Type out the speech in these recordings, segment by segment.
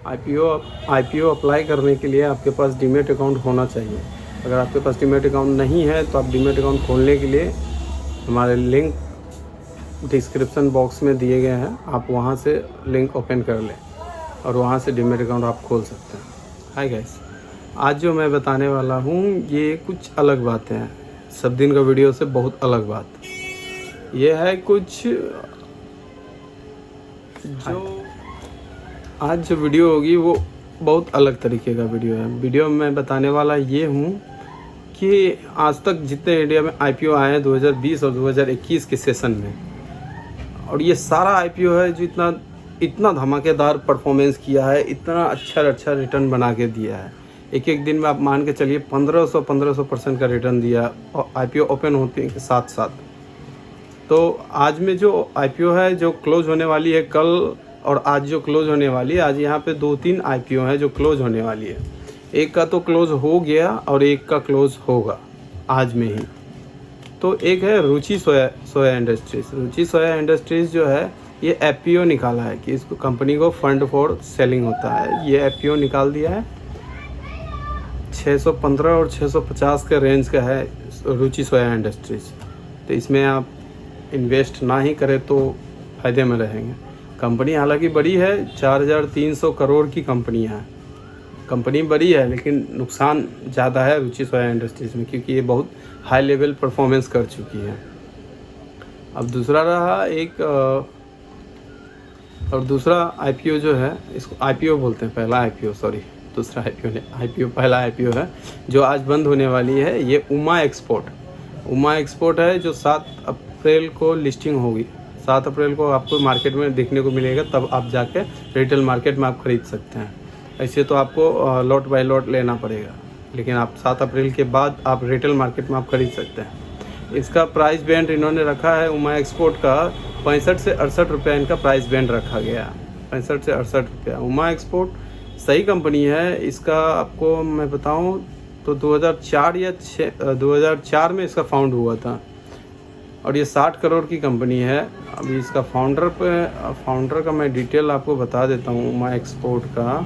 IPO apply करने के लिए आपके पास डीमैट अकाउंट होना चाहिए। अगर आपके पास डीमैट अकाउंट नहीं है तो आप डीमैट अकाउंट खोलने के लिए हमारे लिंक डिस्क्रिप्शन बॉक्स में दिए गए हैं, आप वहां से लिंक ओपन कर लें और वहां से डीमैट अकाउंट आप खोल सकते हैं। हाय गाइस, आज जो मैं बताने वाला हूँ ये कुछ अलग बातें हैं, सब दिन का वीडियो से बहुत अलग बात। ये है कुछ जो आज जो वीडियो होगी वो बहुत अलग तरीके का वीडियो है। वीडियो में मैं बताने वाला ये हूँ कि आज तक जितने इंडिया में आईपीओ आए हैं 2020 और 2021 के सेशन में, और ये सारा आईपीओ है जो इतना धमाकेदार परफॉर्मेंस किया है, इतना अच्छा रिटर्न बना के दिया है। एक एक दिन में आप मान के चलिए 1500% का रिटर्न दिया और आईपीओ ओपन होते के साथ साथ। तो आज में जो आईपीओ है जो क्लोज होने वाली है कल, और आज जो क्लोज होने वाली है, आज यहाँ पे 2-3 आईपीओ हैं जो क्लोज होने वाली है। एक का तो क्लोज हो गया और एक का क्लोज होगा आज में ही। तो एक है रुचि सोया इंडस्ट्रीज़। रुचि सोया इंडस्ट्रीज़ जो है ये एफपीओ निकाला है कि इसको कंपनी को फंड फॉर सेलिंग होता है। ये एफपीओ निकाल दिया है, 615 और 650 के रेंज का है रुचि सोया इंडस्ट्रीज़। तो इसमें आप इन्वेस्ट ना ही करें तो फ़ायदे में रहेंगे। कंपनी हालांकि बड़ी है, 4300 करोड़ की कंपनी है। कंपनी बड़ी है लेकिन नुकसान ज़्यादा है रुचि सोया इंडस्ट्रीज़ में, क्योंकि ये बहुत हाई लेवल परफॉर्मेंस कर चुकी है। अब दूसरा रहा एक और दूसरा आईपीओ जो है, इसको आईपीओ बोलते हैं, पहला आईपीओ, सॉरी दूसरा आईपीओ नहीं, आईपीओ पहला आईपीओ है जो आज बंद होने वाली है। ये उमा एक्सपोर्ट है जो 7 अप्रैल को लिस्टिंग होगी। 7 अप्रैल को आपको मार्केट में देखने को मिलेगा, तब आप जाके रिटेल मार्केट में आप ख़रीद सकते हैं। ऐसे तो आपको लॉट बाय लॉट लेना पड़ेगा, लेकिन आप 7 अप्रैल के बाद आप रिटेल मार्केट में आप खरीद सकते हैं। इसका प्राइस बैंड इन्होंने रखा है उमा एक्सपोर्ट का 65 से 68 रुपये इनका प्राइस बैंड रखा गया है, 65 से 68 रुपये। उमा एक्सपोर्ट सही कंपनी है। इसका आपको मैं बताऊं तो 2004 में इसका फाउंड हुआ था और ये 60 करोड़ की कंपनी है। अभी इसका फाउंडर का मैं डिटेल आपको बता देता हूँ। उमा एक्सपोर्ट का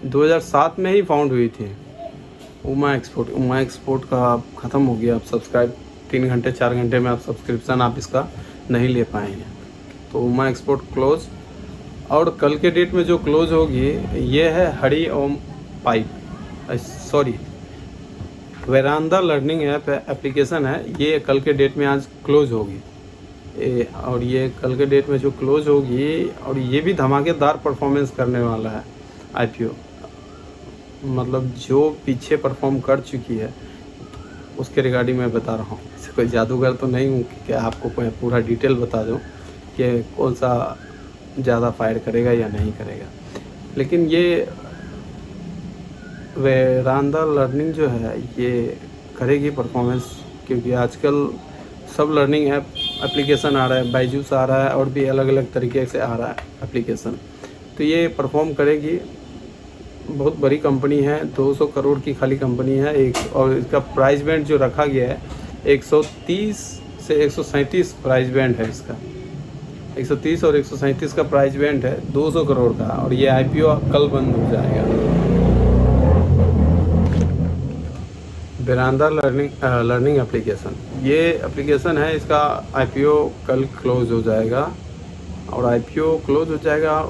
2007 में ही फाउंड हुई थी उमा एक्सपोर्ट का ख़त्म हो गया। अब सब्सक्राइब 3 घंटे 4 घंटे में आप सब्सक्रिप्शन आप इसका नहीं ले पाएंगे। तो उमा एक्सपोर्ट क्लोज, और कल के डेट में जो क्लोज होगी ये है Hari Om pipe, sorry Veranda learning app application है। ये कल के डेट में आज क्लोज होगी और ये कल के डेट में जो क्लोज होगी, और ये भी धमाकेदार परफॉर्मेंस करने वाला है आईपीओ। मतलब जो पीछे परफॉर्म कर चुकी है उसके रिगार्डिंग मैं बता रहा हूँ। इससे कोई जादूगर तो नहीं हूँ कि आपको कोई पूरा डिटेल बता दूँ कि कौन सा ज़्यादा फायर करेगा या नहीं करेगा। लेकिन ये वेरांदा लर्निंग जो है ये करेगी परफॉर्मेंस, क्योंकि आजकल सब लर्निंग ऐप एप्लीकेशन आ रहा है, बायजूस आ रहा है और भी अलग अलग तरीके से आ रहा है एप्लीकेशन। तो ये परफॉर्म करेगी। बहुत बड़ी कंपनी है, 200 करोड़ की खाली कंपनी है एक, और इसका प्राइस बैंड जो रखा गया है 130 से 137 प्राइस बैंड है इसका। 130 और 137 का प्राइस बैंड है 200 करोड़ का, और ये आईपीओ कल बंद हो जाएगा। वेरांदा लर्निंग एप्लीकेशन, ये एप्लीकेशन है, इसका आईपीओ कल क्लोज हो जाएगा। और आईपीओ क्लोज हो जाएगा,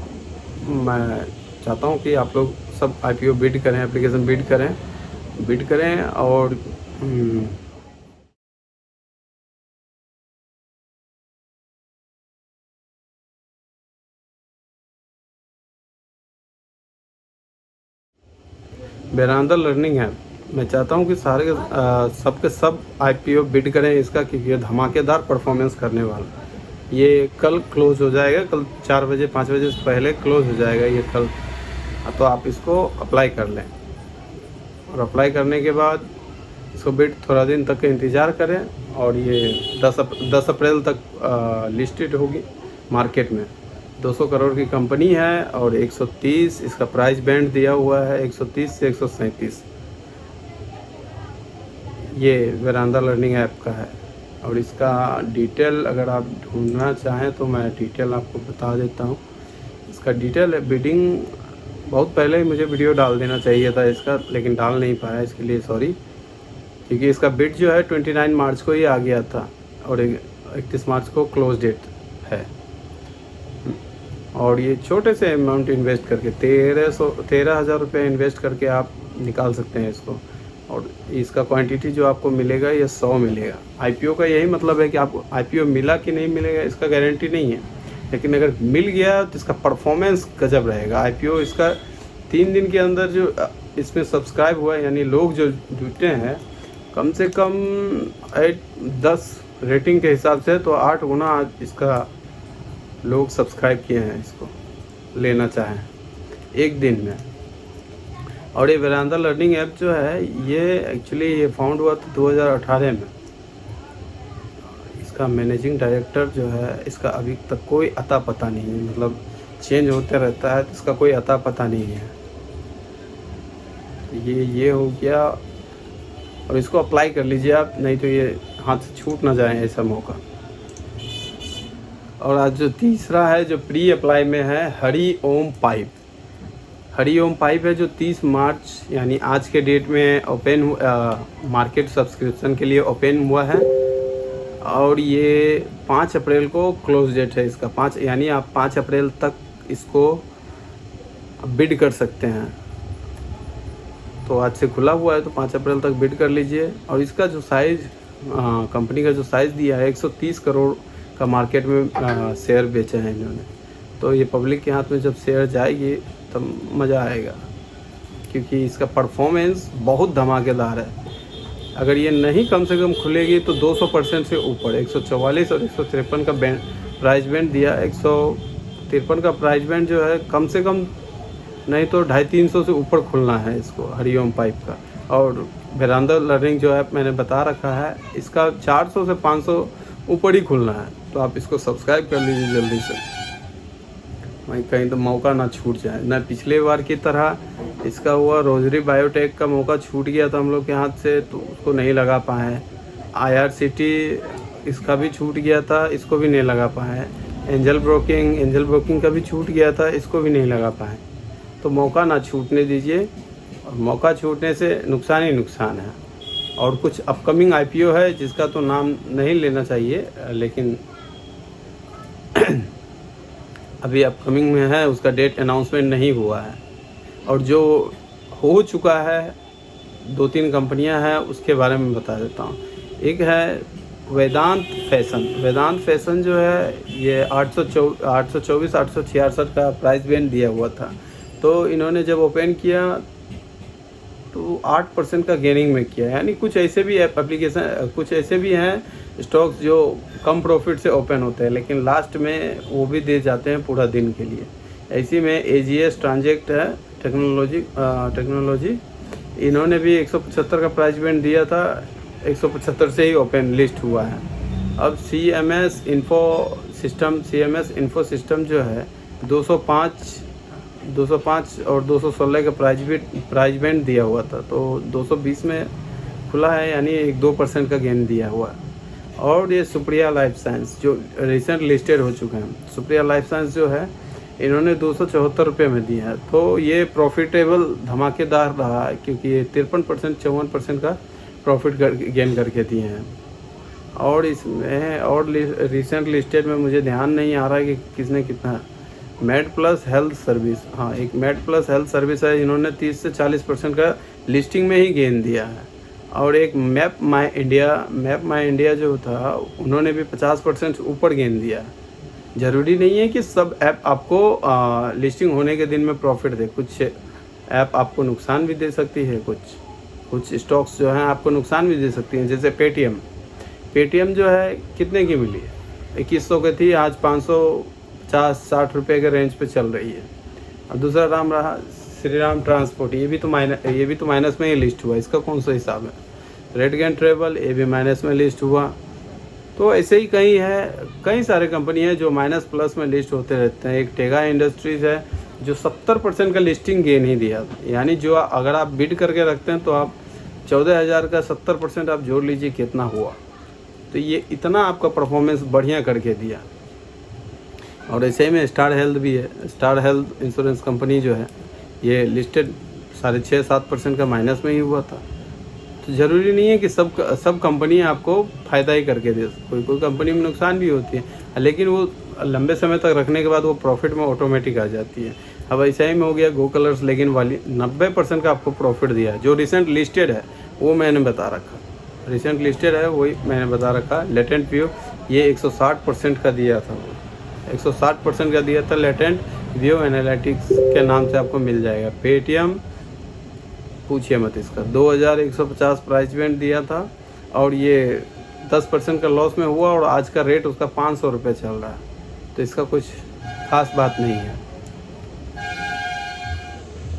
मैं चाहता हूँ कि आप लोग सब आईपीओ बिड करें, एप्लीकेशन बिड करें और वेरांदा लर्निंग है। मैं चाहता हूँ कि सारे सबके सब आईपीओ बिड करें इसका, क्योंकि ये धमाकेदार परफॉर्मेंस करने वाला। ये कल क्लोज हो जाएगा, कल 4 बजे 5 बजे से पहले क्लोज हो जाएगा ये कल। तो आप इसको अप्लाई कर लें, और अप्लाई करने के बाद इसको बिड थोड़ा दिन तक इंतज़ार करें, और ये 10 अप्रैल तक लिस्टेड होगी मार्केट में। 200 करोड़ की कंपनी है और 130 इसका प्राइस बैंड दिया हुआ है, 130 से 137। ये वेरांदा लर्निंग ऐप का है। और इसका डिटेल अगर आप ढूंढना चाहें तो मैं डिटेल आपको बता देता हूँ। इसका डिटेल है, बिडिंग बहुत पहले ही मुझे वीडियो डाल देना चाहिए था इसका, लेकिन डाल नहीं पाया, इसके लिए सॉरी। क्योंकि इसका बिड जो है 29 मार्च को ही आ गया था और 31 मार्च को क्लोज डेट है। और ये छोटे से अमाउंट इन्वेस्ट करके 13,000 रुपये इन्वेस्ट करके आप निकाल सकते हैं इसको। और इसका क्वांटिटी जो आपको मिलेगा ये 100 मिलेगा। आईपीओ का यही मतलब है कि आपको आईपीओ मिला कि नहीं मिलेगा इसका गारंटी नहीं है, लेकिन अगर मिल गया तो इसका परफॉर्मेंस गजब रहेगा। आईपीओ इसका 3 दिन के अंदर जो इसमें सब्सक्राइब हुआ है, यानी लोग जो जुटे हैं, कम से कम 10 रेटिंग के हिसाब से तो 8 गुना इसका लोग सब्सक्राइब किए हैं, इसको लेना चाहें एक दिन में। और ये वेदांता लर्निंग ऐप जो है ये एक्चुअली ये फाउंड हुआ था 2018 में। इसका मैनेजिंग डायरेक्टर जो है इसका अभी तक कोई अता पता नहीं है, मतलब चेंज होते रहता है तो इसका कोई अता पता नहीं है। ये हो गया, और इसको अप्लाई कर लीजिए आप, नहीं तो ये हाथ से छूट ना जाए ऐसा मौका। और आज जो तीसरा है जो प्री अप्लाई में है, हरि ओम पाइप। हरि ओम पाइप है जो 30 मार्च यानी आज के डेट में ओपन मार्केट सब्सक्रिप्शन के लिए ओपन हुआ है। और ये 5 अप्रैल को क्लोज डेट है इसका। 5 यानी आप 5 अप्रैल तक इसको बिड कर सकते हैं। तो आज से खुला हुआ है तो 5 अप्रैल तक बिड कर लीजिए। और इसका जो साइज़ कंपनी का जो साइज़ दिया है 130 करोड़ का मार्केट में शेयर बेचे हैं इन्होंने। तो ये पब्लिक के हाथ में जब शेयर जाएगी तब मज़ा आएगा, क्योंकि इसका परफॉर्मेंस बहुत धमाकेदार है। अगर ये नहीं कम से कम खुलेगी तो 200% से ऊपर 144 और 153 का प्राइस बैंड दिया। 153 का प्राइस बैंड जो है कम से कम नहीं तो 250-300 से ऊपर खुलना है इसको, हरिओम पाइप का। और वेदांता लर्निंग जो ऐप मैंने बता रखा है इसका 400 से 500 ऊपर ही खुलना है। तो आप इसको सब्सक्राइब कर लीजिए जल्दी से, वहीं कहीं तो मौका ना छूट जाए। ना पिछले बार की तरह इसका हुआ, रोजरी बायोटेक का मौका छूट गया था हम लोग के हाथ से तो उसको नहीं लगा पाए। IRCT इसका भी छूट गया था, इसको भी नहीं लगा पाए। एंजल ब्रोकिंग का भी छूट गया था, इसको भी नहीं लगा पाए। तो मौका ना छूटने दीजिए, और मौका छूटने से नुकसान ही नुकसान है। और कुछ अपकमिंग IPO है जिसका तो नाम नहीं लेना चाहिए, लेकिन अभी अपकमिंग में है, उसका डेट अनाउंसमेंट नहीं हुआ है। और जो हो चुका है 2-3 कंपनियां हैं उसके बारे में बता देता हूँ। एक है वेदांत फैशन जो है ये 824-866 का प्राइस बैंड दिया हुआ था। तो इन्होंने जब ओपन किया तो 8% का गेनिंग में किया। यानी कुछ ऐसे भी एप्लीकेशन, कुछ ऐसे भी हैं स्टॉक्स जो कम प्रॉफिट से ओपन होते हैं लेकिन लास्ट में वो भी दे जाते हैं पूरा दिन के लिए। ऐसी में AGS ट्रांजेक्ट है टेक्नोलॉजी, इन्होंने भी 175 का प्राइस बैंड दिया था, 175 से ही ओपन लिस्ट हुआ है। अब CMS इन्फो सिस्टम जो है 205 और 216 का प्राइस बैंड दिया हुआ था, तो 220 में खुला है, यानी 1-2% का गेन दिया हुआ है। और ये सुप्रिया लाइफ साइंस जो रिसेंट लिस्टेड हो चुके हैं, सुप्रिया लाइफ साइंस जो है इन्होंने 274 रुपये में दिया है। तो ये प्रॉफिटेबल धमाकेदार रहा है, क्योंकि ये 53% 54% का प्रॉफिट गेन करके दिए हैं। और इसमें और रिसेंट लिस्टेड में मुझे ध्यान नहीं आ रहा है कि किसने कितना। मेड प्लस हेल्थ सर्विस, हाँ एक मेड प्लस हेल्थ सर्विस है, इन्होंने 30 से 40% का लिस्टिंग में ही गेन दिया है। और एक मैप माई इंडिया जो था उन्होंने भी 50% कुछ ऊपर गेन दिया है। ज़रूरी नहीं है कि सब ऐप आपको लिस्टिंग होने के दिन में प्रॉफिट दे, कुछ ऐप आपको नुकसान भी दे सकती है, कुछ स्टॉक्स जो हैं आपको नुकसान भी दे सकती हैं। जैसे पेटीएम जो है कितने की मिली है, 2100 की थी, आज 550-60 रुपये के रेंज पे चल रही है। और दूसरा नाम रहा श्रीराम ट्रांसपोर्ट, ये भी तो माइनस में ही लिस्ट हुआ, इसका कौन सा हिसाब है। रेडगेन ट्रेवल ये भी माइनस में लिस्ट हुआ। तो ऐसे ही कई सारे कंपनी हैं जो माइनस प्लस में लिस्ट होते रहते हैं। एक टेगा इंडस्ट्रीज़ है जो 70% का लिस्टिंग गेन ही दिया, यानी जो अगर आप बिड करके रखते हैं तो आप 14,000 का 70% आप जोड़ लीजिए कितना हुआ। तो ये इतना आपका परफॉर्मेंस बढ़िया करके दिया। और ऐसे में स्टार हेल्थ भी है, स्टार हेल्थ इंश्योरेंस कंपनी जो है ये लिस्टेड 6.5-7% का माइनस में ही हुआ था। तो ज़रूरी नहीं है कि सब कंपनी आपको फ़ायदा ही करके दे, कोई कंपनी में नुकसान भी होती है, लेकिन वो लंबे समय तक रखने के बाद वो प्रॉफिट में ऑटोमेटिक आ जाती है। अब ऐसा ही में हो गया गो कलर्स, लेकिन वाली 90% का आपको प्रॉफिट दिया है। जो रिसेंट लिस्टेड है वो मैंने बता रखा, रिसेंट लिस्टेड है वही मैंने बता रखा। लेटेंट व्यू ये 160% का दिया था, 160% का दिया था लेटेंट व्यू एनालिटिक्स के नाम से आपको मिल जाएगा। पेटीएम पूछिए मत, इसका 2150 प्राइस बैंड दिया था और ये 10% का लॉस में हुआ और आज का रेट उसका 500 रुपये चल रहा है, तो इसका कुछ खास बात नहीं है।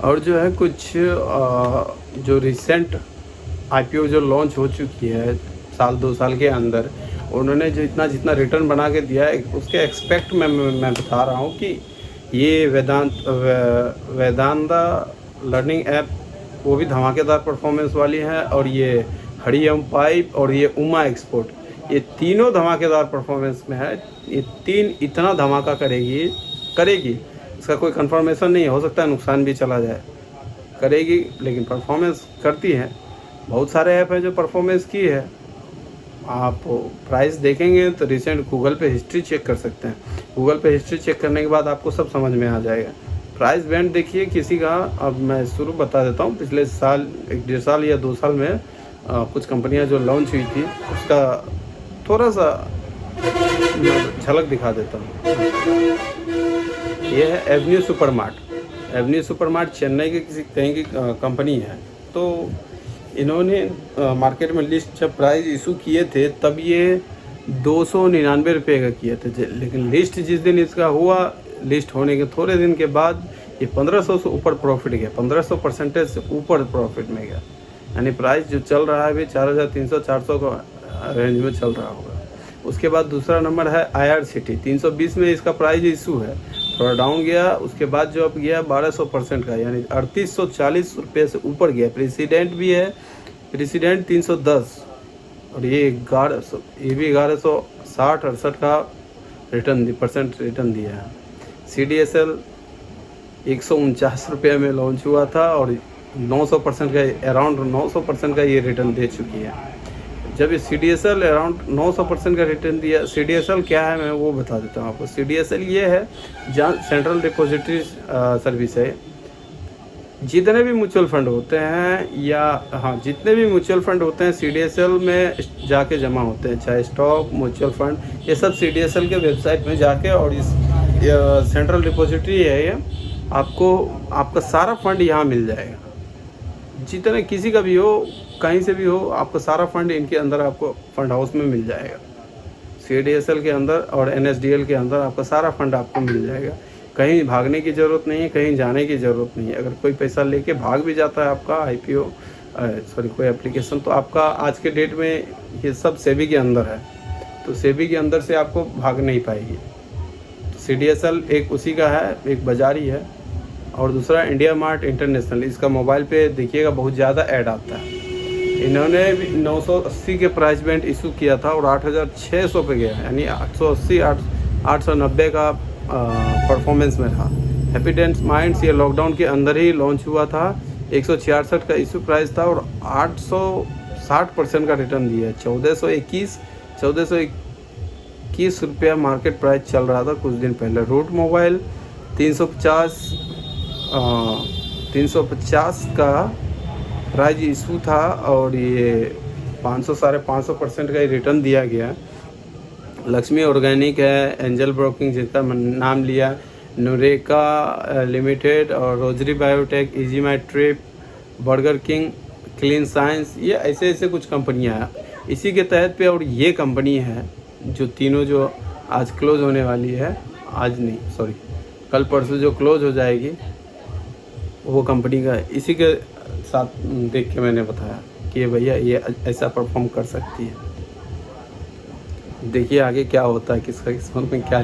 और जो है कुछ जो रिसेंट आईपीओ जो लॉन्च हो चुकी है 1-2 साल के अंदर, उन्होंने जो जितना रिटर्न बना के दिया है उसके एक्सपेक्ट में मैं बता रहा हूँ कि ये वेदांता लर्निंग ऐप वो भी धमाकेदार परफॉर्मेंस वाली है, और ये हरियम पाइप और ये उमा एक्सपोर्ट, ये तीनों धमाकेदार परफॉर्मेंस में है। ये तीन इतना धमाका करेगी इसका कोई कंफर्मेशन नहीं, हो सकता है नुकसान भी चला जाए, करेगी लेकिन परफॉर्मेंस करती है। बहुत सारे ऐप हैं जो परफॉर्मेंस की है, आप प्राइस देखेंगे तो रिसेंट गूगल पे हिस्ट्री चेक कर सकते हैं। गूगल पे हिस्ट्री चेक करने के बाद आपको सब समझ में आ जाएगा। प्राइस बैंड देखिए किसी का, अब मैं शुरू बता देता हूँ, पिछले साल 1-1.5 साल या 2 साल में कुछ कंपनियां जो लॉन्च हुई थी उसका थोड़ा सा झलक दिखा देता हूँ। ये है Avenue supermart. Avenue supermart Chennai के कहीं की कंपनी है। तो इन्होंने मार्केट में लिस्ट जब प्राइस इशू किए थे तब ये 299 रुपये का किए थे, लेकिन लिस्ट जिस दिन इसका हुआ, लिस्ट होने के थोड़े दिन के बाद ये 1500 से ऊपर प्रॉफिट गया, 1500% से ऊपर प्रॉफिट में गया। यानी प्राइस जो चल रहा है अभी 4300-400 का रेंज में चल रहा होगा। उसके बाद दूसरा नंबर है IRCT, 320 में इसका प्राइस इशू है, थोड़ा डाउन गया। उसके बाद जो अब गया 1200% का, यानी 3840 रुपये से ऊपर गया। प्रेसिडेंट भी है, प्रेसिडेंट 310, और ये 1100, ये भी 1160-68 का परसेंट रिटर्न दिया है। CDSL 149 रुपये में लॉन्च हुआ था और 900% का, अराउंड 900% का ये रिटर्न दे चुकी है। जब ये CDSL अराउंड 900% का रिटर्न दिया, CDSL क्या है मैं वो बता देता हूँ आपको। CDSL ये है जहाँ सेंट्रल डिपॉजिटरी सर्विस है। जितने भी म्यूचुअल फंड होते हैं जितने भी म्यूचुअल फंड होते हैं CDSL में जाके जमा होते हैं, चाहे स्टॉक, म्यूचुअल फंड, ये सब CDSL के वेबसाइट में जाके, और इस सेंट्रल डिपॉजिटरी है ये, आपका सारा फंड यहाँ मिल जाएगा। जितने किसी का भी हो, कहीं से भी हो, आपका सारा फंड इनके अंदर आपको फंड हाउस में मिल जाएगा। CDSL के अंदर और NSDL के अंदर आपका सारा फंड आपको मिल जाएगा। कहीं भागने की ज़रूरत नहीं है, कहीं जाने की ज़रूरत नहीं है। अगर कोई पैसा लेके भाग भी जाता है आपका कोई एप्लीकेशन, तो आपका आज के डेट में ये सब सेबी के अंदर है, तो सेबी के अंदर से आपको भाग नहीं पाएगी। तो CDSL एक उसी का है, एक बाजारी है। और दूसरा इंडिया मार्ट इंटरनेशनल, इसका मोबाइल पे देखिएगा बहुत ज़्यादा ऐड आता है। इन्होंने भी 980 के प्राइस बैंड इशू किया था और 8600 पे गया, यानी 880-890 का परफॉर्मेंस में था। हैप्पीडेंस माइंड्स ये लॉकडाउन के अंदर ही लॉन्च हुआ था, 166 का इशू प्राइस था और 860% का रिटर्न दिया है। 1421 रुपया मार्केट प्राइस चल रहा था कुछ दिन पहले। रूट मोबाइल 350 का प्राइस इशू था और ये 500-550% का ही रिटर्न दिया गया। लक्ष्मी ऑर्गेनिक है, एंजल ब्रोकिंग जिसका नाम लिया, नुरेका लिमिटेड और Rossari Biotech, Easy My Trip, Burger King, Clean Science, ये ऐसे कुछ कंपनियां हैं इसी के तहत पे। और ये कंपनी है जो तीनों जो आज क्लोज होने वाली है, आज नहीं सॉरी कल परसों जो क्लोज हो जाएगी वो कंपनी का इसी के साथ देख के मैंने बताया कि भैया ये ऐसा परफॉर्म कर सकती है। देखिए आगे क्या होता है, किसका किस्मत में क्या